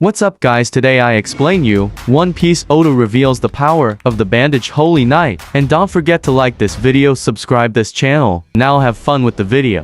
What's up guys, today I explain you, One Piece Oda reveals the power of the Bandaged Holy Knight, and don't forget to like this video, subscribe this channel. Now have fun with the video.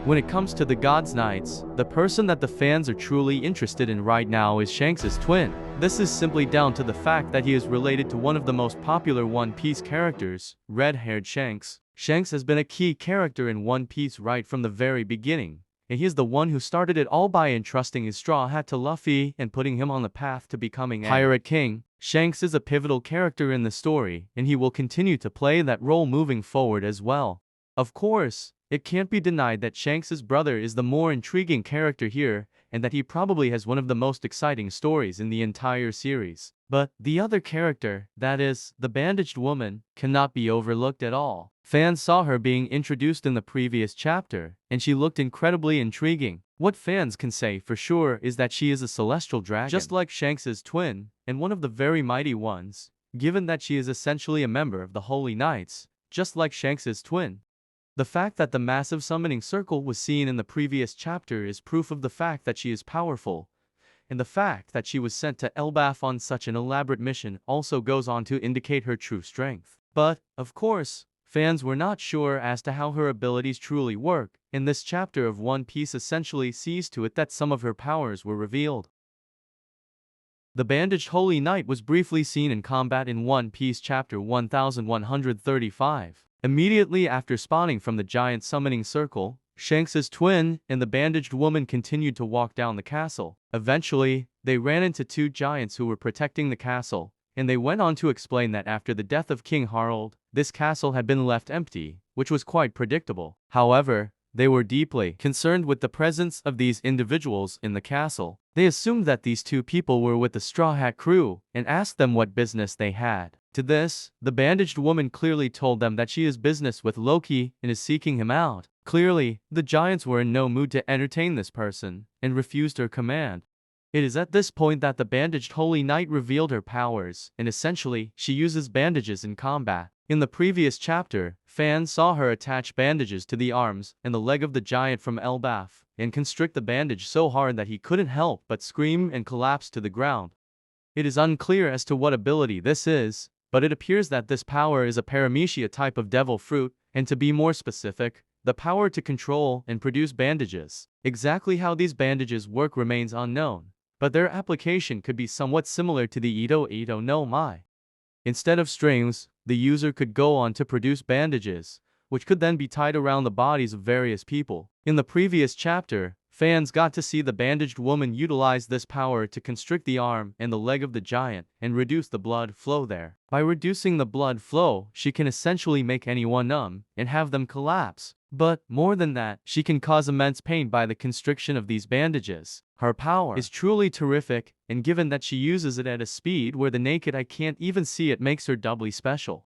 When it comes to the God's Knights, the person that the fans are truly interested in right now is Shanks' twin. This is simply down to the fact that he is related to one of the most popular One Piece characters, red-haired Shanks. Shanks has been a key character in One Piece right from the very beginning. And he is the one who started it all by entrusting his straw hat to Luffy and putting him on the path to becoming a pirate king. Shanks is a pivotal character in the story, and he will continue to play that role moving forward as well. Of course, it can't be denied that Shanks' brother is the more intriguing character here, and that he probably has one of the most exciting stories in the entire series. But the other character, that is, the bandaged woman, cannot be overlooked at all. Fans saw her being introduced in the previous chapter, and she looked incredibly intriguing. What fans can say for sure is that she is a celestial dragon, just like Shanks' twin, and one of the very mighty ones, given that she is essentially a member of the Holy Knights, just like Shanks' twin. The fact that the massive summoning circle was seen in the previous chapter is proof of the fact that she is powerful, and the fact that she was sent to Elbaf on such an elaborate mission also goes on to indicate her true strength. But, of course, fans were not sure as to how her abilities truly work, and this chapter of One Piece essentially sees to it that some of her powers were revealed. The Bandaged Holy Knight was briefly seen in combat in One Piece chapter 1135. Immediately after spawning from the giant summoning circle, Shanks' twin and the bandaged woman continued to walk down the castle. Eventually, they ran into two giants who were protecting the castle, and they went on to explain that after the death of King Harald, this castle had been left empty, which was quite predictable. However, they were deeply concerned with the presence of these individuals in the castle. They assumed that these two people were with the Straw Hat crew, and asked them what business they had. To this, the bandaged woman clearly told them that she has business with Loki and is seeking him out. Clearly, the giants were in no mood to entertain this person, and refused her command. It is at this point that the Bandaged Holy Knight revealed her powers, and essentially, she uses bandages in combat. In the previous chapter, fans saw her attach bandages to the arms and the leg of the giant from Elbaf, and constrict the bandage so hard that he couldn't help but scream and collapse to the ground. It is unclear as to what ability this is, but it appears that this power is a paramecia type of devil fruit, and to be more specific, the power to control and produce bandages. Exactly how these bandages work remains unknown, but their application could be somewhat similar to the Ito no Mai. Instead of strings, the user could go on to produce bandages, which could then be tied around the bodies of various people. In the previous chapter, fans got to see the bandaged woman utilize this power to constrict the arm and the leg of the giant and reduce the blood flow there. By reducing the blood flow, she can essentially make anyone numb and have them collapse. But, more than that, she can cause immense pain by the constriction of these bandages. Her power is truly terrific, and given that she uses it at a speed where the naked eye can't even see it makes her doubly special.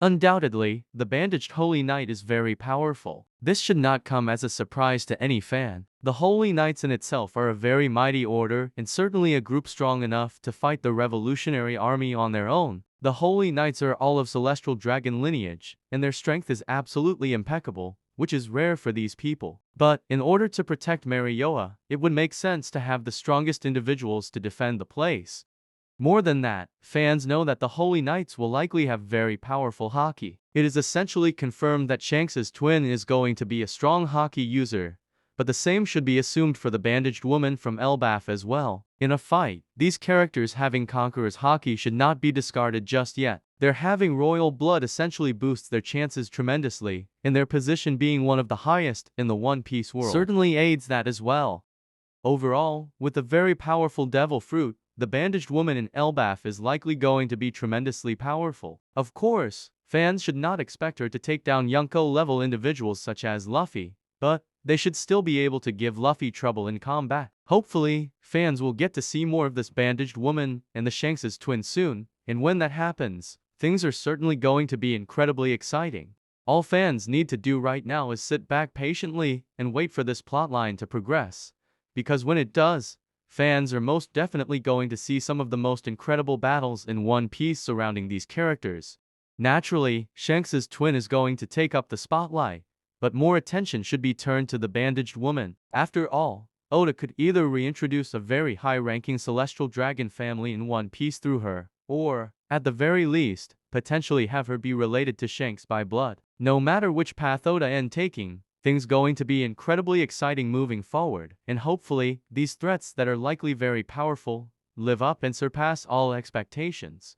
Undoubtedly, the Bandaged Holy Knight is very powerful. This should not come as a surprise to any fan. The Holy Knights in itself are a very mighty order, and certainly a group strong enough to fight the revolutionary army on their own. The Holy Knights are all of celestial dragon lineage, and their strength is absolutely impeccable, which is rare for these people. But, in order to protect Marioa, it would make sense to have the strongest individuals to defend the place. More than that, fans know that the Holy Knights will likely have very powerful haki. It is essentially confirmed that Shanks' twin is going to be a strong haki user, but the same should be assumed for the bandaged woman from Elbaf as well. In a fight, these characters having Conqueror's haki should not be discarded just yet. Their having royal blood essentially boosts their chances tremendously, and their position being one of the highest in the One Piece world certainly aids that as well. Overall, with a very powerful devil fruit, the bandaged woman in Elbaf is likely going to be tremendously powerful. Of course, fans should not expect her to take down Yonko-level individuals such as Luffy, but they should still be able to give Luffy trouble in combat. Hopefully, fans will get to see more of this bandaged woman and the Shanks' twin soon, and when that happens, things are certainly going to be incredibly exciting. All fans need to do right now is sit back patiently and wait for this plotline to progress, because when it does, fans are most definitely going to see some of the most incredible battles in One Piece surrounding these characters. Naturally, Shanks' twin is going to take up the spotlight, but more attention should be turned to the bandaged woman. After all, Oda could either reintroduce a very high-ranking celestial dragon family in One Piece through her, or, at the very least, potentially have her be related to Shanks by blood. No matter which path Oda ends taking, things going to be incredibly exciting moving forward, and hopefully, these threats that are likely very powerful, live up and surpass all expectations.